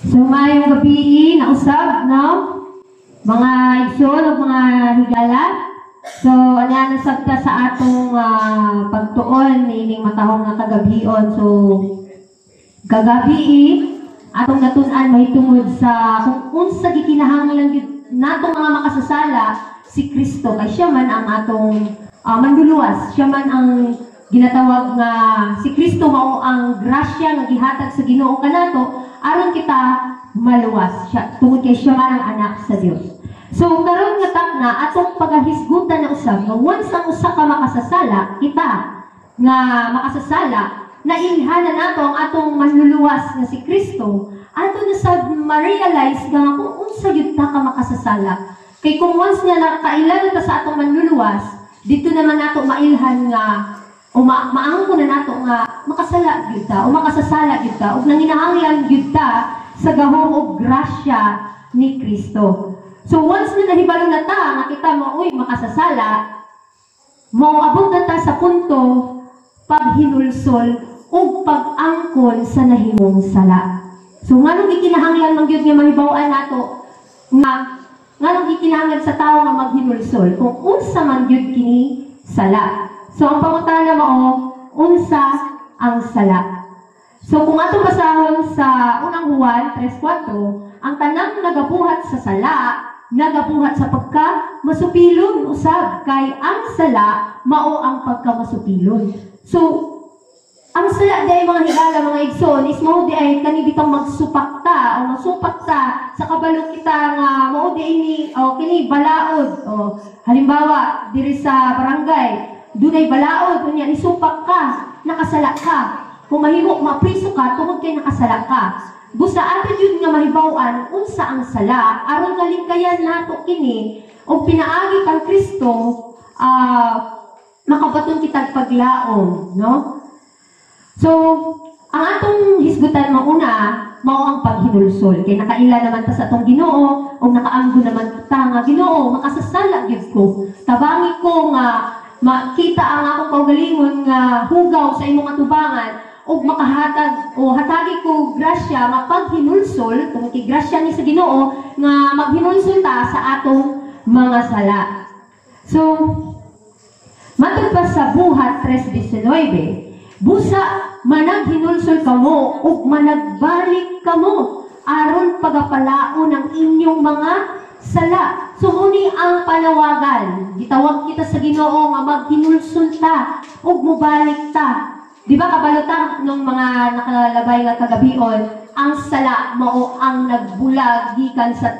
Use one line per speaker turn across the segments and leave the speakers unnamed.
So, mayong gabi na usab, no? Mga igsoon o mga higala. So, ano nasabta sa atong pagtuon nining matahong nga kagabion. So, kagabi atong natunan mahitungod sa kung unsa gikinahanglan natong mga makasasala si Kristo kay siya man ang atong manluluwas. Siya man ang ginatawag nga si Kristo mao ang grasya nga gihatag sa Ginoo kanato aron kita maluwas siya tungod kay siya man ang anak sa Dios. So karon nga takna atong pagahisgutan na usab nga once ang usa ka makasasala kita nga makasasala nailhanan nato ang atong manluluwas nga si Kristo ato na sa ma-realize nga kung unsa gyud ta ka makasasala kay kung once nga nakailan ta sa atong manluluwas dito naman nato mailhan nga o maangko na nato nga makasala gyud ta o makasasala gyud ta ug nanginahanglan gyud ta sa gahom og grasya ni Kristo. So once na nahibalo na ta nga kita mo uy makasasala, moabot na ta sa punto paghinulsol ug pag-angkon sa nahimong sala. So nganong gikinahanglan man gyud nga mahibaw-an nato nga nganong gikinahanglan sa tawo nga maghinulsol kung unsa man gyud kini sala. So, ang pangutana mo, unsa ang sala. So, kung ato basahon sa unang Juan 3:4, ang tanang nagabuhat sa sala, nagabuhat sa pagka-masupilon usab, kay ang sala, mao ang pagka-masupilon. So, ang sala day mga higala, mga igsoon, is mao di ay kanibitang magsupakta o masupakta sa kabalo kita nga mao di ini o kini balaod o halimbawa diri sa barangay dunay balaod, kunya isupak ka, nakasala ka. Kung mahimo, mapriso ka, tungod kay nakasala ka. Busa atin yun nga mahibawan, unsa ang sala, aron kalingkayan nato kini, o pinaagi kang Kristo, makabaton kitag paglaom, no? So, ang atong hisgutan mauna, mao ang paghinulsol. Kay nakaila naman ta sa atong Ginoo, o nakaanggo naman kita nga Ginoo, makasasala gyud ko. Tabangi ko nga makita ang akong kaugalingon nga hugaw sa imong atubangan ug makahatag o hatagi ko grasya mapaghinulsol tungod kay grasya ni sa Ginoo nga maghinulsol ta sa atong mga sala. So matod pa sa Buhat 3:19, busa managhinulsol kamo ug managbalik kamo aron pagapalaon ang inyong mga sala. So, uni ang panawagan. Gitawag kita sa Ginoo nga maghinulsol ta ug mubalik ta. Di ba kabalota nung mga nakalabay nga kagabion, ang sala mao ang nagbulag gikan sa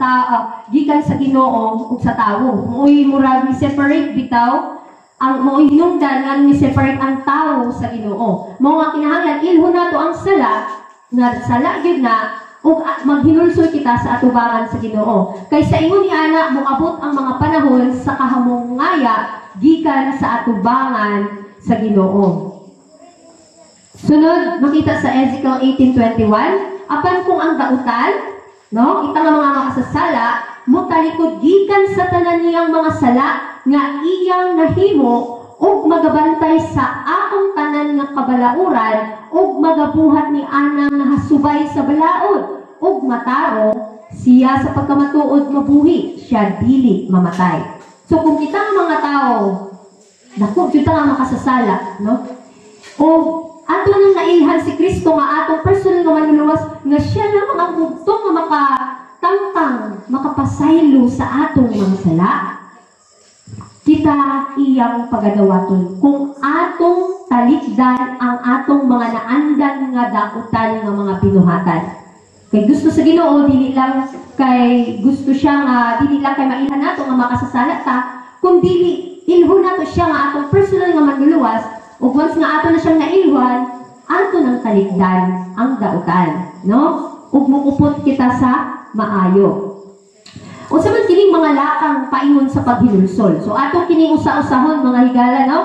gikan sa Ginoo ug sa tawo. Mo'y murag ni separate bitaw ang mo'y hinungdan nga ni separate ang tawo sa Ginoo. Mao nga kinahanglan ilhon nato ang sala nga sala gyud na ug maghinulsol kita sa atubangan sa Ginoo. Kay sa ingon ni ana moabot ang mga panahon sa kahamongaya gikan sa atubangan sa Ginoo. Sunod makita sa Ezekiel 18:21, apan kung ang dautan, no, kita nga mga makasasala motalikod gikan sa tanan niyang mga sala nga iyang nahimo ug magabantay sa akong tanan nga kabalauran ug magabuhat ni anang nahasubay sa balaod ug mataro siya sa pagkamatuod mabuhi siya dili mamatay. So kung kita nga mga tao dako kita nga makasasala, no? O ato nang nailhan si Kristo nga atong personal nga manluluwas nga siya lamang ang bugtong nga makatangtang makapasaylo sa atong mga sala. Kita iyang pagadawaton kung atong talikdan ang atong mga naandan nga dakutan nga mga binuhatan. Kay gusto sa Ginoo dili lang kay gusto siya nga dili lang kay mailhan nato nga makasasala ta, kun dili ilhon nato siya nga atong personal nga manluluwas ug once nga ato na siyang nailhan, ato nang talikdan ang dautan, no? Ug mukupot kita sa maayo. O sa man kining mga lakang paingon sa paghinulsol. So ato kining usa-usahon mga higala, no?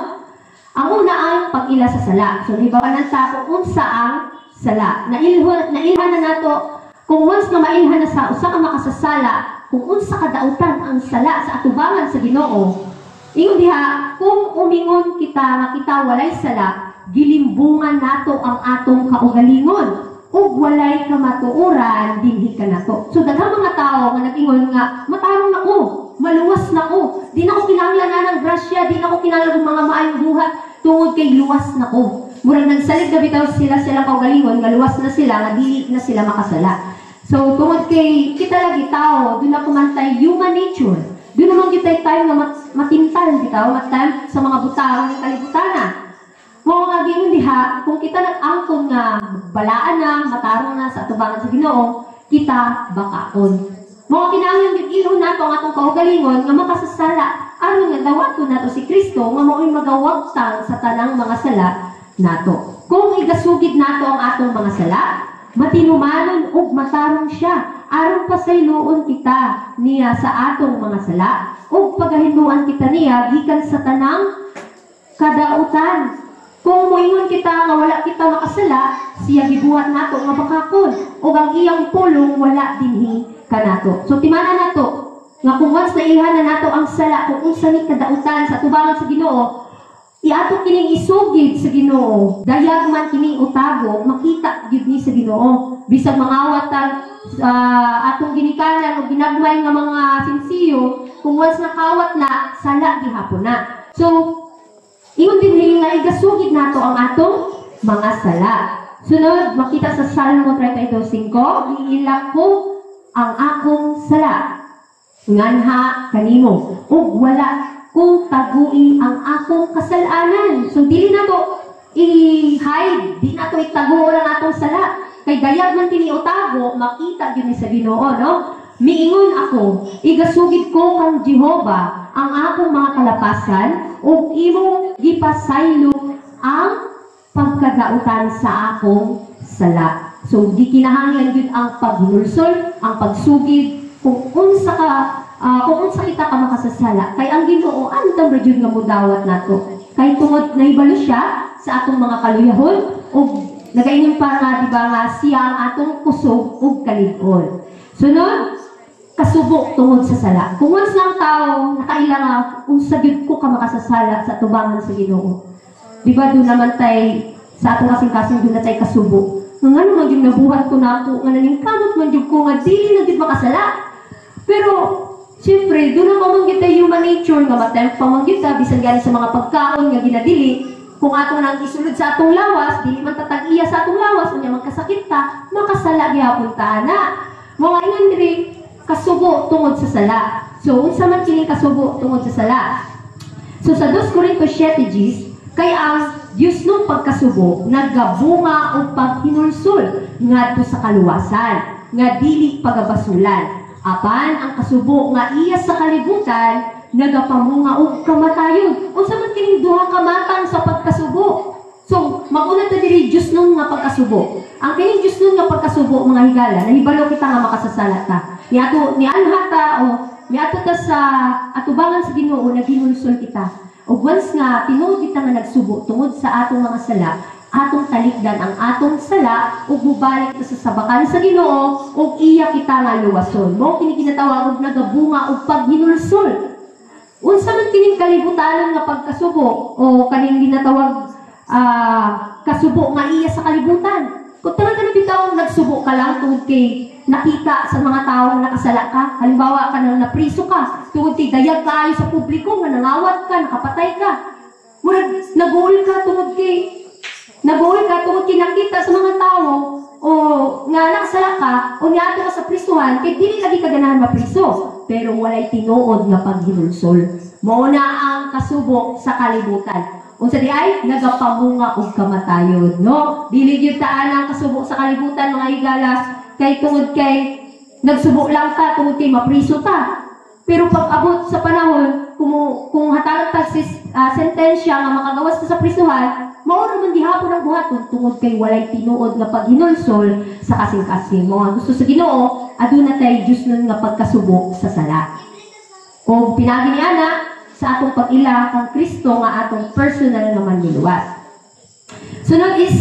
Ang una ang pag-ila sa sala. So hibawan sa kung unsa ang sala. Nailhan na nato kung once na mailhan na sa usa ka makasasala, kung unsa kadautan ang sala sa atubangan sa Ginoo. Ingon diha, kung umingon kita nga kita walay sala, gilimbungan nato ang atong kaugalingon ug walay kamatuoran dinhi kanato. So daghang mga tao nga nag-ingon nga matarong nako, maluwas nako, di na ko kinahanglan ng grasya, di na ko kinahanglan mga maayong buhat tungod kay luwas nako. Murag nagsalig na bitaw sila kaugalingon nga luwas na sila, nga dili na sila makasala. So tungod kay kita lagi tao, doon na kumantay human nature. Doon naman kita tayo nga matintal bitaw, matay sa mga butang ng kalibutanan. Mo nga gingon diha, kung kita nag-angkon nga balaan na, matarong na sa atubangan sa Ginoo, kita bakaon. Mo kinahanglan gid ilon nato ang atong kaugalingon nga makasasala aron nga dawaton nato si Kristo nga mao'y magawagtang sa tanang mga sala nato. Kung igasugid nato ang atong mga sala, matinumanon ug matarong siya aron pasayloon kita niya sa atong mga sala ug pagahinduan kita niya gikan sa tanang kadautan. Kung moingon kita nga wala kita makasala, siya gibuhat nato nga bakakon ug ang iyang pulong wala dinhi kanato. So timanan nato nga kung once na ilhan nato ang sala, kung unsa ni kadautan sa tubangan sa Ginoo, iato kining isugid sa Ginoo, dayag man kining utago, makita gyud ni sa Ginoo. Bisag mangawat atong ginikanan o ginagmay nga mga sinsiyo, kung once nakawat na, sala gihapon na. So, ingon din nga igasugid nato ang atong mga sala. Sunod, makita sa Salmo 32:5, giilak ko ang akong sala, nganha kanimo, ug wala kung tagui ang akong kasalanan. So, dili na to i-hide, di na to itago ang atong sala. Kay gayag man tiniutago, makita yun sa Ginoo, no? Miingon ako, igasugid ko kang Jehova ang akong mga kalapasan, ug imong gipasaylo ang pagkadautan sa akong sala. So, di kinahanglan yun ang paghinulsol, ang pagsugid, kung unsa kita ka makasasala, kay ang Ginoo antang ra jud nga mudawat nato. Kay tungod nahibalo siya sa atong mga kaluyahon ug nagaingon pa nga diba nga siya ang atong kusog ug kalig-on. Sunod, kasubok tungod sa sala. Kung once lang tao nakailangan unsa gyud ko ka makasasala sa tubangan sa Ginoo. Diba doon naman tay sa atong kasing-kasing doon na tay kasubok. Nga naman yung nabuhat ko na ako, nga naningkamot man yung ko nga dili na gyud makasala. Pero siyempre, doon na mamanggit tayo human nature nga matayang pamanggit ka, bisan gani sa mga pagkaon nga ginadili. Kung ato nang isulod sa atong lawas, dili man tatag-iya sa atong lawas, unya magkasakit ta, makasala gyapon ta na. Mga ingon diri kasubo tungod sa sala. So, unsa man kini kasubo tungod sa sala? So, sa 2 Corintios 7:10, kay ang Dios nung pagkasubo, naggabunga o paghinulsol ngadto sa kaluwasan, nga dili pagabasulan. Apan ang kasubo nga iya sa kalibutan, nagapamunga og kamatayon. Unsa man kining duha ka matang sa pagkasubo? So, mauna ta diri Dios nung nga pagkasubo. Ang kining Dios nung nga pagkasubo mga higala, nahibalo kita nga makasasala ta. Nianha ta o niadto ta sa atubangan sa Ginoo, naghinulsol kita. Ug once nga tinuod kita nga nagsubo tungod sa atong mga sala, atong talikdan ang atong sala ug mubalik ta sa sabakan sa Ginoo ug iya kita nga luwason. Mo kini kinatawag og nagabunga og paghinulsol. Unsa man kining kalibutanon nga pagkasubo o kaning ginatawag kasubo nga iya sa kalibutan. Kung talaga bitaw nagsubo ka lang tungod kay nakita sa mga tao na nakasala ka, halimbawa ka nang napriso ka, tungod kay dayag kaayo sa publiko nga nangawat ka, nakapatay ka. Murag naguol ka tungod kay nakita sa mga tao o nga nakasala ka o niadto ka sa prisuhan kay dili lagi ka ganahan mapriso, pero walay tinuod nga paghinulsol. Mao na ang kasubo sa kalibutan. Unsa di ay nagapamunga og kamatayon, no? Dili gyud taan ang kasubo sa kalibutan mga higala kay tungod kay nagsubo lang ta tungod kay mapriso ta. Pero pag abot sa panahon kung hatagan ta sentensya nga makagawas ta sa prisuhan, mao man gihapon ang buhaton tungod kay walay tinuod nga paghinulsol sa kasing-kasing. Mga gusto sa Ginoo, aduna tay Dios nun nga pagkasubo sa sala. O pinagi ni ana sa atong pag-ila kang Kristo nga atong personal nga manluluwas. Sunod is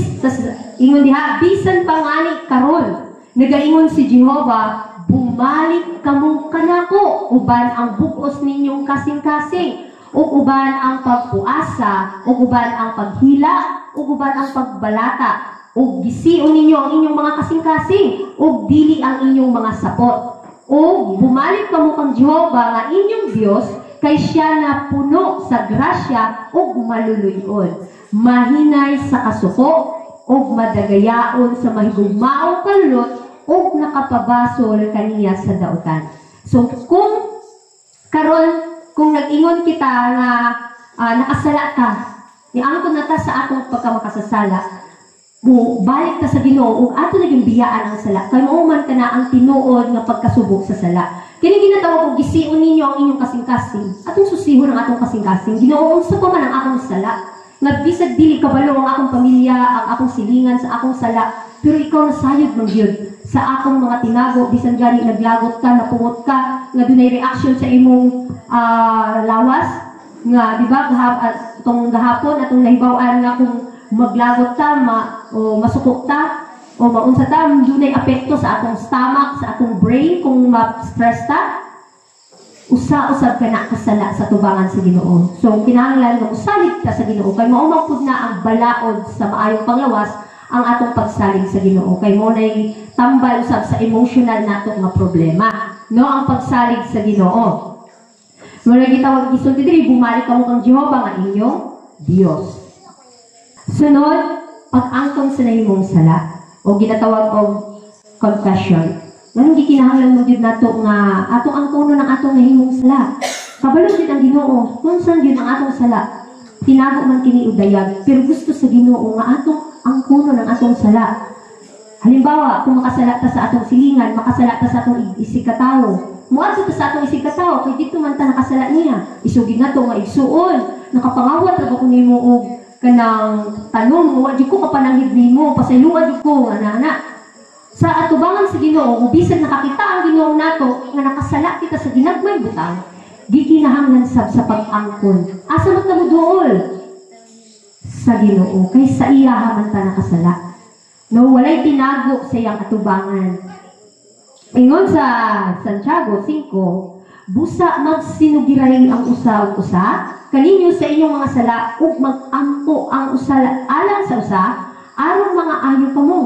ingon diha, bisan pangani karon nagaingon si Jehova, bumalik kamo kanako uban ang bug-os ninyong kasing-kasing ug uban ang pagpuasa, ug uban ang paghila, ug uban ang pagbalata, ug gisiun ninyo ang inyong mga kasing-kasing, ug dili ang inyong mga sapot. Ug bumalik kamo kang Jehova nga inyong Dios, kay siya na puno sa grasya ug maluluyon, mahinay sa kasuko ug madagayaon sa mahigugmaong kalulot ug nakapabasol kaniya sa dautan. So kung karon kung nag-ingon kita nga nakasala ka, niangkon na ta sa atong pagkamakasasala, balik ta sa Ginoo ug ato naging biyaan ang sala, kay mao man kana ang tinuod nga pagkasubok sa sala. Kini ginatawag og gisiun ninyo ang inyong kasing-kasing. Atong susihon ang atong kasing-kasing. Ginoo, unsa pa man ang akong sala, nga bisag dili kabalo ang akong pamilya, ang akong silingan sa akong sala, pero ikaw nasayod man gyud sa akong mga tinago, bisan gani naglagot ka, napungot ka, nga dunay reaction sa imong lawas, nga di ba itong gahapon atong nahibaw-an nga kung maglagot ta, masukok ta, o maunsa ta, dunay apekto sa atong stomach, sa atong brain, kung ma-stress ta, usa-usab ka na kasala sa tubangan sa Ginoo. So, kinahanglan nga usalig ka sa Ginoo, kay mao magpud na ang balaod sa maayong panglawas ang atong pagsalig sa Ginoo. Kay mo nay tambal usab sa emotional nato nga problema, no, ang pagsalig sa Ginoo. Muna gitawag gisulti diri, bumalik kamo kang Jehova nga inyong Dios. Sunod, pag-angkon sa nahimong sala, o ginatawag og confession. Nganong gikinahanglan mo gyud nato nga atong angkono ng atong nahimong sala. Kabalo gyud ang Ginoo, kung saan gyud ang atong sala. Tinago man kini udayag, pero gusto sa Ginoo nga atong angkono ng atong sala. Halimbawa, kung makasala ta sa atong silingan, makasala ta sa atong isikatawo. Muadto ta sa atong isikatawo, kay dito man ta nakasala niya. Isugid nato nga igsuon, nakapangawat ra ko nimo og kanang tanong mo, di ko kapanangid nimo, pasayloan di ko, ana. Sa atubangan sa Ginoo, bisan nakakita ang Ginoo nato, nga nakasala kita sa ginagmay butang, gikinahanglan sab sa pag-angkon. Asa man ta moduol? Sa Ginoo, kay sa iya man ta nakasala. No, walay tinago sa iyang atubangan. Ingon sa Santiago 5, busa magsinugiray ang usa ug usa, kaninyo sa inyong mga sala ug mag-ampo ang usala alang sa usa aron mga ayo kamo.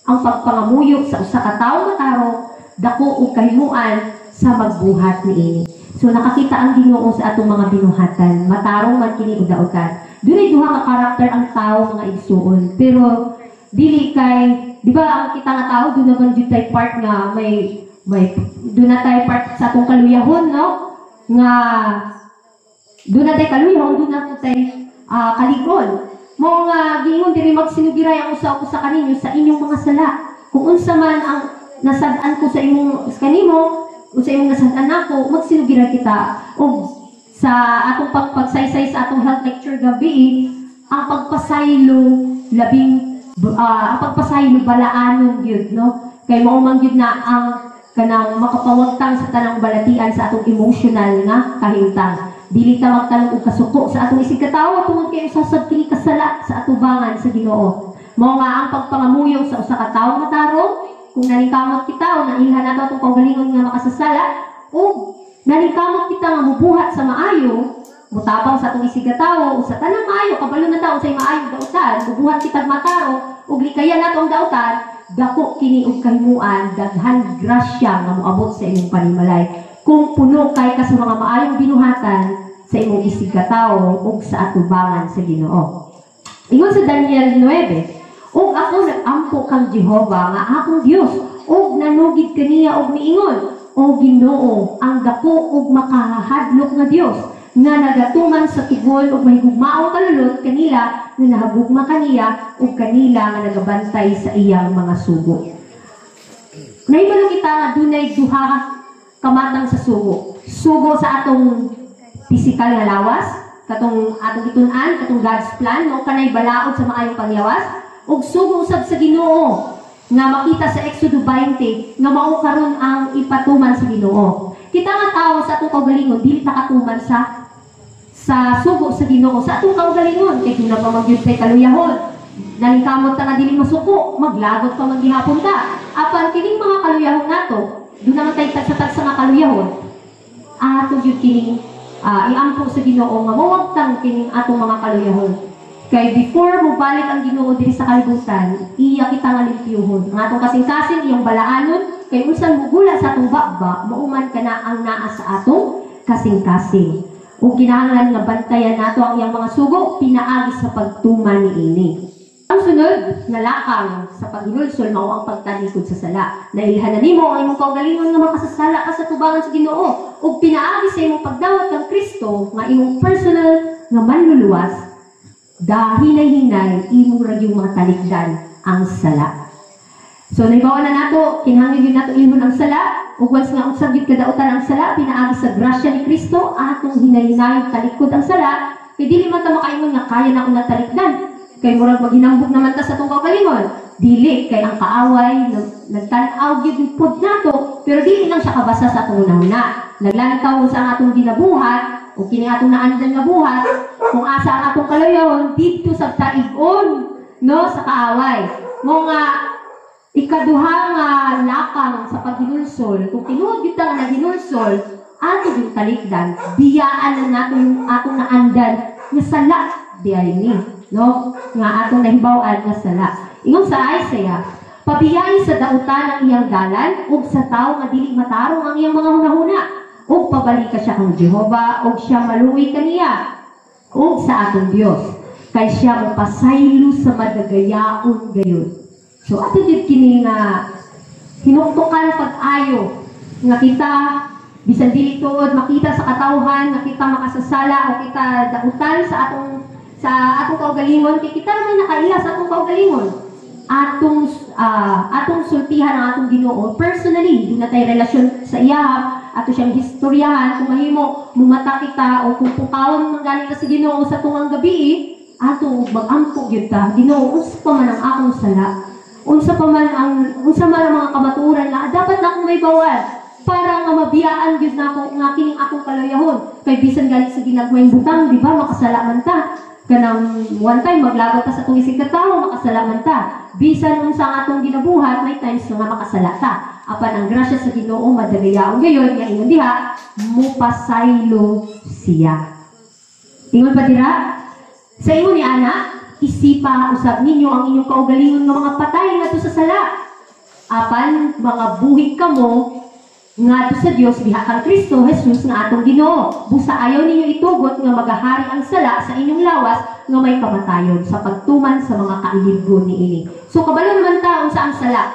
Ang pagpangamuyo sa usa ka tawo mataro dako ug kahimuan sa magbuhat niini. So nakakita ang Ginoo sa atong mga binuhatan, matarong man kini udaotan. Dunay duha ka karakter ang tawo mga igsuon, pero dili kay, di ba ang kita nga tao doon naman jud tay part nga may doon na tay part sa atong kaluyahon, no? Nga doon na tayo kaluyahon, doon na tayo kaligon. Mo nga, gingon diri magsinugiray ang usa-usa kaninyo sa inyong mga sala. Kung unsa man ang nasadaan ko sa imong kanimo, o sa imong nasadaan ako, magsinugiray kita. O sa atong pagsaysay sa atong health lecture gabi, ang pagpasaylo ang pagpasaylo balaanon gyud, no? Kay mao man gyud na ang kanang makapawagtang sa tanang balatian sa atong emotional nga kahimtang. Dili ta magtanong og kasuko sa atong isig katawo tungod kay usasab kini kasala sa atubangan sa Ginoo. Mao nga ang pagpangamuyong sa usa ka tawo mataro, kung nanikamot kita o nailhan nato atong kaugalingon nga makasasala, o nanikamot kita nga mubuhat sa maayo, mutabang sa atong isig katawo o sa tanang maayo, kabalo na taon sa maayo dautan, mubuhat kita mataro ug likayan nato ang dautan, dako kini og kahimuan, daghan grasya nga moabot sa imong panimalay. Kung puno kay ka sa mga maayong binuhatan sa imong isig katawo ug sa atubangan sa Ginoo. Ingon sa Daniel 9, ug ako nagampo kang Jehova nga akong Dios, ug nanugid kaniya og miingon, o Ginoo, ang dako ug makahadlok nga Dios, nga nagatuman sa tugon ug mahigugmaong kalulot kanila nga nahagugma kaniya ug kanila nga nagabantay sa iyang mga sugo. Nahibalo kita nga dunay duha kamatang sa sugo. Sugo sa atong physical nga lawas, katong atong gitun-an, katong God's plan, no, kanay balaod sa maayong pangyawas, ug sugo usab sa Ginoo nga makita sa Exodo 20 nga mao karon ang ipatuman sa Ginoo. Kita nga tao sa atong kaugalingon dili nakatuman sa sugo sa Ginoo, sa atong kaugalingon kay kung napamagyud tay kaluyahon. Nalingkamot ta nga dili masuko, maglagot pa maghihapon ka. Apan kining mga kaluyahon nato, doon naman tayo tagsa-tagsa nga kaluyahon, ato yun kining iampo sa Ginoo nga mawagtang kining atong mga kaluyahon. Kay before mo balik ang Ginoo diri sa kalibutan, iya kita nga limpyuhon. Ang atong kasing-kasing iyang balaanon kay unsan mugula sa atong bakba, mauman kana ang naa sa atong kasing-kasing. Ug kinahanglan nga bantayan nato ang iyang mga sugo pinaagi sa pagtuman niini. Ang sunod nga lakang sa paghinulsol mao ang pagtalikod sa sala. Nailhan nimo ang imong kaugalingon nga makasasala ka sa tubangan sa Ginoo ug pinaagi sa imong pagdawat kang Kristo nga imong personal nga manluluwas dahinay-hinay imo ra yung mga talikdan ang sala. So naibawa na nato kinahanglan gyud nato ihon ang sala ug once nga usab gyud kadautan ang sala pinaagi sa grasya ni Kristo atong hinay-hinay talikod ang sala kay dili man ta makaingon nga kaya na ko na talikdan. Kay murag maghinambog naman ta sa itong kaugalingon. Dili, kay ang kaaway, nagtanaw yun pod nato, pero dili lang siya kabasa sa atong una-una. Naglantaw sa atong ginabuhat, o kini atong naandan nga buhat, kung asa ang atong kaluyahon, dito sa taigon, no, sa kaaway. Mga ikaduha nga lakang sa paghinulsol, kung tinuod yun nga naghinulsol, ato yung talikdan, biyaan na nato yung atong naandan, nga sala, diay ni. No, nga atong nahibaw-an nga sala. Ingon sa Isaiah, pabiyain sa dautan ang iyang dalan ug sa tawo nga dili matarong ang iyang mga hunahuna ug pabalik ka siya kang Jehova ug siya maluwi kaniya ug sa atong Dios kay siya mapasaylo sa madagayaon gayon. So ato gid kini nga hinuktukan pag-ayo nga kita bisan dili tuod makita sa katawhan nga kita makasasala o kita dautan sa atong kaugalingon kay kita naman nakaila sa atong kaugalingon atong sultihan ang atong Ginoo personally di na tay relasyon sa iya ato siyang historyahan kung mahimo mumata kita o kung pukawon man galing ka sa Ginoo sa tungang gabi ato mag-ampo gyud ta Ginoo unsa pa man ang akong sala unsa man ang mga kamatuoran na dapat na akong may bawal para nga mabiyaan gyud nako nga kining akong kaluyahon kay bisan galing sa ginagmayng butang di ba makasala man ta kanang one time maglagot ta sa atong isig ka tawo makasalaman ta bisan unsa ang atong ginabuhat may times nga makasala ta apan ang grasya sa Ginoo madagayaon gayon nga ingon diha mupasaylo siya. Ingon pa dira sa ingon ni ana isipa usab ninyo ang inyong kaugalingon nga mga patay ngadto sa sala apan mga buhig kamo ngadto sa Dios diha kang Kristo Jesus nga atong Ginoo. Busa ayaw ninyo itugot nga magahari ang sala sa inyong lawas nga may kamatayon sa pagtuman sa mga kailibgon niini. So kabalo naman ta unsa ang sala.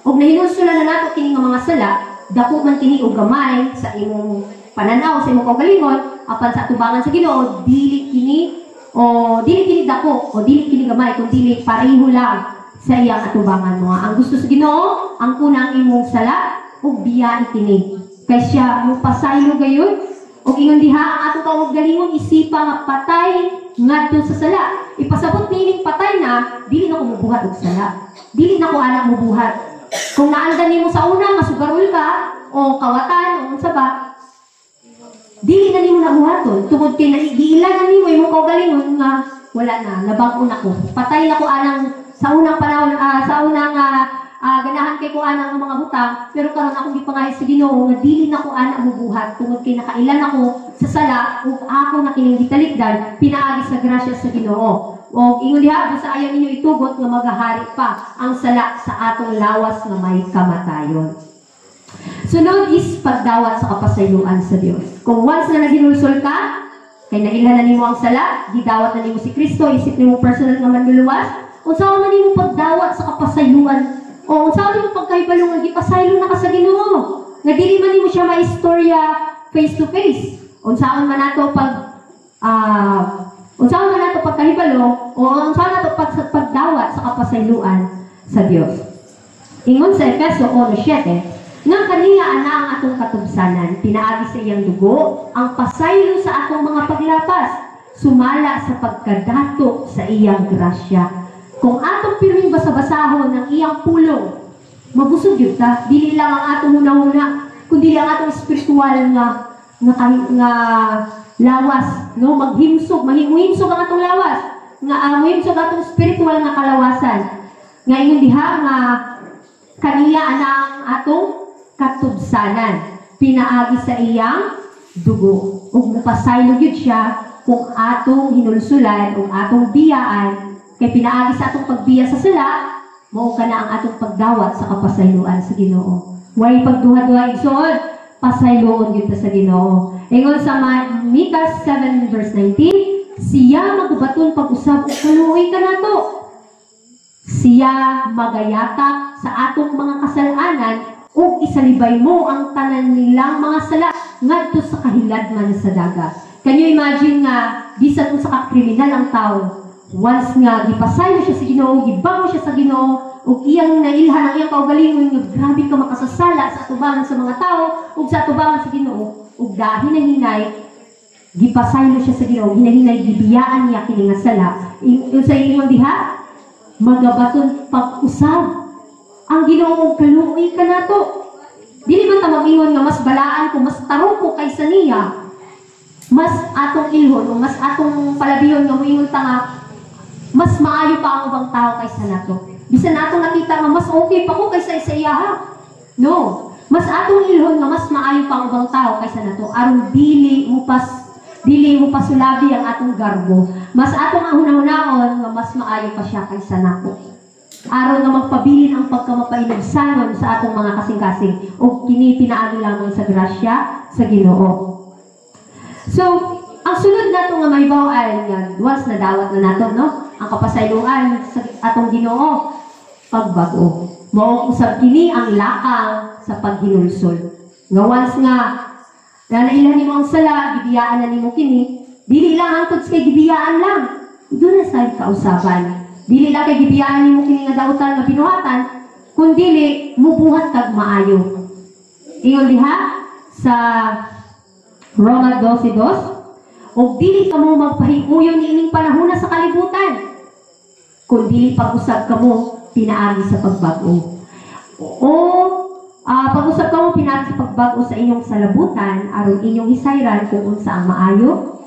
Ug nahinulsulan na nato kini nga mga sala, dako man kini og gamay sa imong pananaw sa imong kaugalingon apan sa atubangan sa Ginoo dili kini dako o dili kini gamay kun dili pareho lang sa iyang atubangan mo. Ang gusto sa Ginoo ang kunang imong sala ug biya kini kay siya mo pasaylo gayon ug ingon diha ang atong kaugalingon isipa nga patay ngadto sa sala ipasabot nining patay na dili na ko mubuhat og sala dili na ko ana mubuhat kung naandan nimo sa una masugarol ka o kawatan o unsa ba dili na nimo nabuhaton tungod kay nagiilan na nimo imong kaugalingon nga wala na nabag-o na ko patay na ko anang sa unang panahon sa unang ganahan kay ko ana ang mga butang pero karon akong gipangay sa Ginoo nga dili na ko ana mubuhat tungod kay nakailan ako sa sala ug ako na kining gitalikdan pinaagi sa grasya sa Ginoo ug ingon diha sa ayaw ninyo itugot nga magahari pa ang sala sa atong lawas nga may kamatayon. Sunod is pagdawat sa kapasayloan sa Dios. Kung once na naginulsol ka kay nailhan na nimo ang sala gidawat na nimo si Kristo isip nimo personal nga manluluwas unsa man nimo pagdawat sa kapasayloan o sabi mo pagkaibalo nga gipasaylo na ka sa Ginoo nga dili man nimo siya maistorya face to face unsaon man nato pagkahibalo o unsaon nato pagdawat sa kapasayloan sa Dios. Ingon sa Efeso 1:7 nga kaniya ana ang atong katubsanan pinaagi sa iyang dugo ang pasaylo sa atong mga paglapas sumala sa pagkadato sa iyang grasya. Kung atong pirming basa-basahon ng iyang pulong, mabusog yun ta. Dili lang ang atong una-una, kundi ang atong spiritual nga lawas, no? Mahimsog ang atong lawas. Mahimsog atong spiritual nga kalawasan. Nga ingon diha nga kaniya ana ang atong katubsanan. Pinaagi sa iyang dugo. Ug mupasaylo gyud siya kung atong hinulsulan ug atong biyaan kay pinaagi sa atong pagbiya sa sala, mao kana ang atong pagdawat sa kapasayloan sa Ginoo. Way pagduha-duha igsoon, pasayloon gyud ta sa Ginoo. Ingon sa Micah 7 verse 19, siya magbaton pag-usab ug kaluoy kanato. Siya magayatak sa atong mga kasalanan ug isalibay mo ang tanan nilang mga sala ngadto sa kahiladman sa dagat. Can you imagine nga bisan kung sa kriminal ang tao, once nga gipasaylo siya sa Ginoo, gibango siya sa Ginoo, ug iyang nailhan ang iyang kaugalingon nga grabe ka makasasala sa atubangan sa mga tao ug sa atubangan sa Ginoo, ug dahil hinahinay gipasaylo siya sa Ginoo, hinahinay gibiyaan niya kini nga sala. Sa ingon diha, magabaton pag-usab ang Ginoo kaluoy kanato. Dili man ta mag-ingon nga mas balaan ko, mas tarong ko kaysa niya. Mas atong ilhon o mas atong palabihon nga moingon ta nga mas maayo pa ang ubang tao kaysa nato. Bisan atong nakita nga mas okay pa ko kaysa sa iya ha. No, mas atong ilhon nga mas maayo pa ang ubang tao kaysa nato aron dili mo pasulabi ang atong garbo. Mas atong ang hunahunahon nga mas maayo pa siya kaysa nato. Aron nga magpabilin ang pagkamapailigsanon sa atong mga kasing-kasing o kini pinaagi lamang sa grasya sa Ginoo. So, ang sunod nato nga mahibaw ay once na dawat na nato, no? Ang kapasayloan sa atong Ginoo, pagbago. Mao usab kini ang lakang sa paghinulsol. Nga once nga nailan nimo ang sala, gibiyaan na nimo kini, dili lang hangtod kay gibiyaan lang. Doon na sa kausaban. Dili lang kay gibiyaan nimo kini nga dautan nga binuhatan, kundi mubuhat kag maayo. Ingon diha sa Roma 12:2, o dili ka mo magpahimuyon niining panahon sa kalibutan, kundi pag-usab ka mo pinaagi sa pagbago. O pag-usab ka mo pinaagi sa pagbago sa inyong salabutan, aron inyong hisayran kung unsa ang maayo,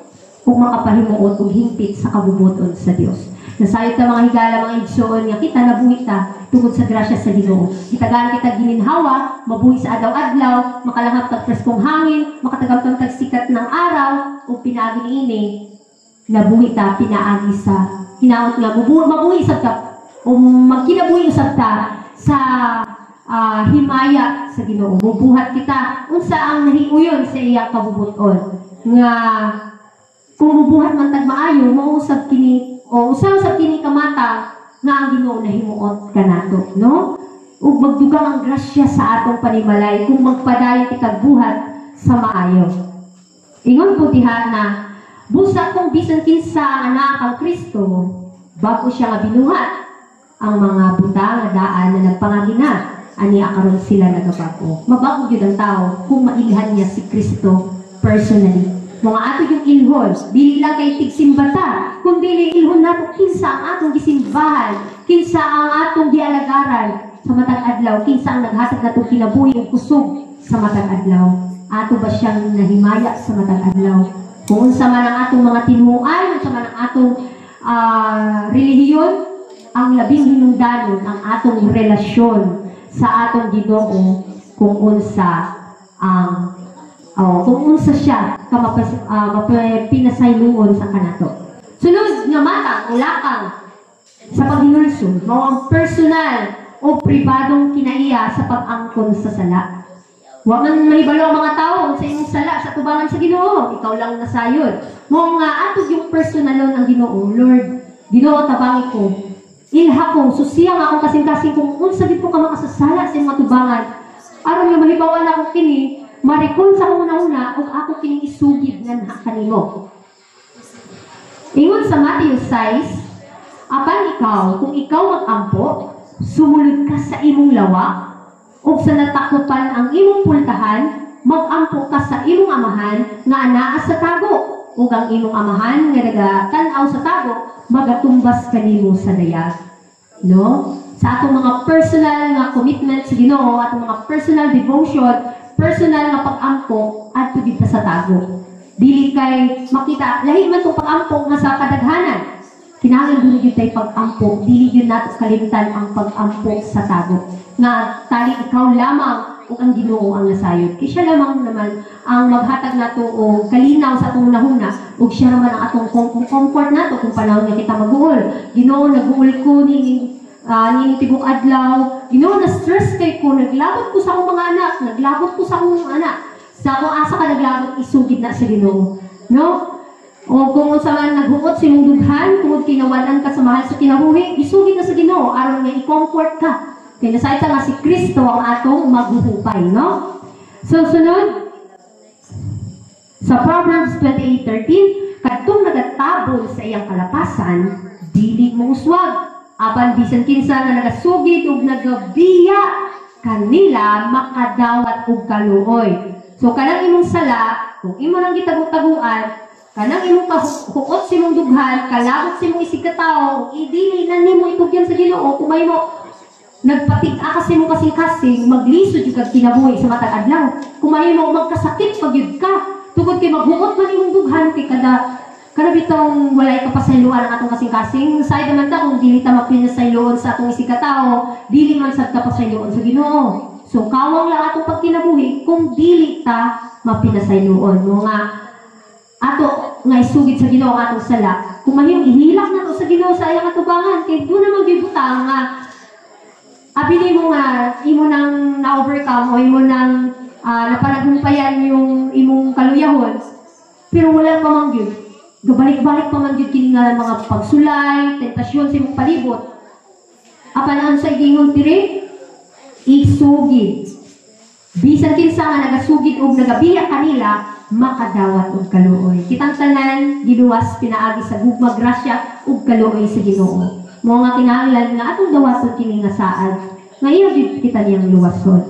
kung makapahimuot ug hingpit sa kabubuton sa Dios. Nasayot ka mga higala, mga igsoon nga kita nabuhi ta tungod sa grasya sa Ginoo. Gitagaan kita gininhawa, mabuhi sa adlaw-adlaw, makalangap tag preskong hangin, makatagam tag sikat ng araw, ug pinaagi niini nabuhi ta pinaagi sa hinaot nga mabuhi sa ta o magkinabuhi usab ta sa himaya sa Ginoo. Mubuhat kita unsa ang nahiuyon sa iyang kabubuton nga kung mubuhat man tag maayo, mausab kini o usaw sa kini kamata nga ang Ginoo nahimuot kanato, no? Ug magdugang ang grasya sa atong panimalay kung magpadayon ti kagbuhat sa maayo. Ingon po diha na busa kung bisan kinsa ang anak ang Kristo, bago siya nga binuhat ang mga buta nga daan na nagpangagina, aniya karon sila nagabago. Mabago gyud ang tao kung mailhan niya si Kristo personally. Mga ato yung ilhon, dili lang kay tigsimbata, kundi ilhon nato kinsa ang atong gisimbahan, kinsa ang atong gialagaran sa matag adlaw, kinsa ang naghatag natong kinabuhi ug kusog sa matag adlaw. Ato ba siyang nahimaya sa matag adlaw? Kung unsa man ang atong mga tinuan, unsa man ang atong relihiyon, ang labing hinungdanon ang atong relasyon sa atong Ginoo kung unsa ang kung unsa siya pinasayloon sa kanato. Sunod nga matang o lakang sa paghinulsol, mao ang personal o pribadong kinaiya sa pag-angkon sa sala. Wa man mahibalo ang mga tao sa imong sala sa tubangan sa Ginoo, ikaw lang nasayod. Mao nga atog yung personalon ang Ginoo, Lord, Ginoo tabangi ko. Ilha ko, susiya nga akong kasing-kasing kung unsa gid ko ka makasasala sa imong tubangan. Aron nga mahibawan ako kini, marikon sa una-una ug ako kining isugid nga kanimo. Ingon sa Matthew 6, apan ikaw, kung ikaw mag-ampo, sumulod ka sa imong lawa, ug sa natakupan ang imong pultahan, mag-ampo ka sa imong amahan nga anaa sa tago, ug ang imong amahan nga nagatanaw sa tago, magatumbas kanimo sa dayag. No? Sa atong mga personal nga commitment sa Ginoo, atong mga personal devotion, personal nga pag-ampo at tugid sa tago. Dili kay makita lahi man tong pag-ampo nga sa kadaghanan. Kinahanglan dili gyud tay pag-ampo, dili gyud nato kalimtan ang pag-ampo sa tago. Nga tali ikaw lamang ug ang Ginoo ang nasayod. Kay siya lamang naman ang maghatag nato og kalinaw sa atong nahuna ug siya naman ang atong comfort nato kung panahon nga kita mag-uol. Ginoo, nag-uol ko ni tibok adlaw. Ginoo, na-stress kay ko, naglabot ko sa akong mga anak, naglabot ko sa akong anak. Sa akong asa ka naglabot, isugid na sa Ginoo. No? O kung sa man naghungot sa imong dughan, tungod kinawalan ka sa mahal sa kinabuhi, isugid na sa Ginoo aron nga i-comfort ka. Kaya nasayta nga si Kristo ang atong maghuhupay, no? So, sunod, sa Proverbs 28:13, kadtong nagatabol sa iyang kalapasan, dili mo uswag. Apan bisan kinsa nga nagasugid ug nagabiya, kanila makadawat og kaluoy. So, kanang imong sala, kung imo nang gitago-taguan, kanang imong kahukot sa imong dughan, kalabot sa imong isig ka tao, idili na nimo itugyan sa Ginoo, kumay mo, nagpatig-a kasi mo kasing-kasing, maglisod yung kinabuhi sa matag adlaw. Kumayo mo, magkasakit pag yun ka. Tugod kay maghukot man yung dughan, kay kada bitong walay kapasayloan ang atong kasing-kasing. Side naman ta, kung dili ta mapinasayloon sa atong isikataw, dili man sa kapasayloon sa Ginoo. So, kawang lang atong pagkinabuhi, kung dili ta mapinasayloon. Mga ato nga isugid sa Ginoo ang atong sala. Kung mahiyong ihilak na to sa Ginoo sa ayang atubangan, kay doon naman gibutang nga abili mo nga, imo nang na-overcome o imo nang napanagumpayan yung imong kaluyahon, pero wala pa man yun. Gabalik-balik pa man yun kini nga mga pagsulay, tentasyon sa imong palibot. Apan sa igingon tiri, isugid. Bisan kinsa nga nagasugid og nagabiya kanila, makadawat og kaluoy. Kitang tanan giluwas pinaagi sa gugma grasya og kaluoy sa Ginoo. Mo nga kinahanglan nga atong dawaton kini nga saad nga iya gid kita niyang luwason.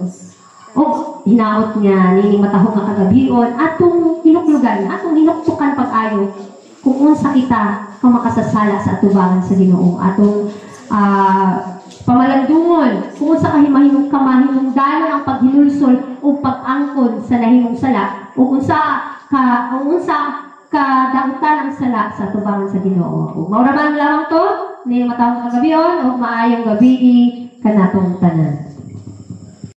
O hinaot nga nining matahog nga kagabion atong hinuklugan, atong hinuktukan pag-ayo kung unsa kita kung makasasala sa atubangan sa Ginoo. Atong pamalandungon kung unsa ka himahimong kamahimungdanon ang paghinulsol o pag-angkon sa nahimong sala o unsa kadautan ang sala sa atubangan sa Ginoo. Ug mauraman lamang to ni matawag nga gabion ug maayong gabi kanatong tanan.